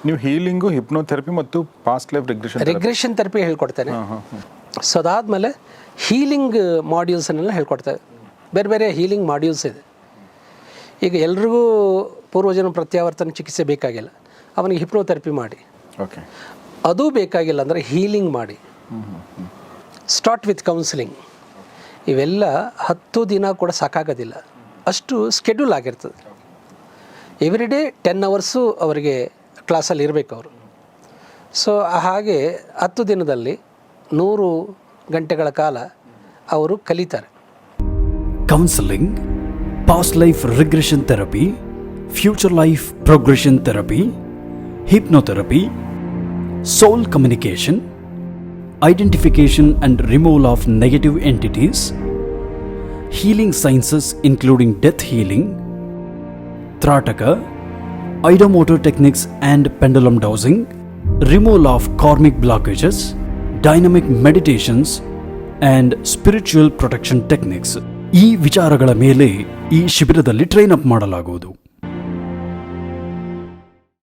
ನೀವು healing, hypnotherapy ಮತ್ತು past life regression therapy ಹೇಳ್ಕೊಡ್ತೇನೆ. ಸೊ ಅದಾದಮೇಲೆ ಹೀಲಿಂಗ್ ಮಾಡ್ಯೂಲ್ಸನ್ನೆಲ್ಲ ಹೇಳ್ಕೊಡ್ತೇವೆ. ಬೇರೆ ಬೇರೆ ಹೀಲಿಂಗ್ ಮಾಡ್ಯೂಲ್ಸ್ ಇದೆ. ಈಗ ಎಲ್ರಿಗೂ ಪೂರ್ವಜನ್ಮ ಪ್ರತ್ಯಾವರ್ತನ ಚಿಕಿತ್ಸೆ ಬೇಕಾಗಿಲ್ಲ, ಅವನಿಗೆ ಹಿಪ್ನೋಥೆರಪಿ ಮಾಡಿ. ಓಕೆ, ಅದೂ ಬೇಕಾಗಿಲ್ಲ ಅಂದರೆ ಹೀಲಿಂಗ್ ಮಾಡಿ. Start with counselling. ಇವೆಲ್ಲ 10 ದಿನ ಕೂಡ ಸಾಕಾಗೋದಿಲ್ಲ, ಅಷ್ಟು ಸ್ಕೆಡ್ಯೂಲ್ ಆಗಿರ್ತದೆ. ಎವ್ರಿ ಡೇ 10 ಅವರ್ಸು ಅವರಿಗೆ ಕ್ಲಾಸಲ್ಲಿ ಇರಬೇಕು ಅವರು. ಸೊ ಹಾಗೆ 10 ದಿನದಲ್ಲಿ 100 ಗಂಟೆಗಳ ಕಾಲ ಅವರು ಕಲಿತಾರೆ. Counselling, past life regression therapy, future life progression therapy, hypnotherapy, soul communication, identification and removal of negative entities, healing sciences including death healing, Trataka, Ideomotor techniques and pendulum dowsing, removal of karmic blockages, dynamic meditations and spiritual protection techniques. ಈ ವಿಚಾರಗಳ ಮೇಲೆ ಈ ಶಿಬಿರದಲ್ಲಿ train up ಮಾಡಲಾಗುವುದು.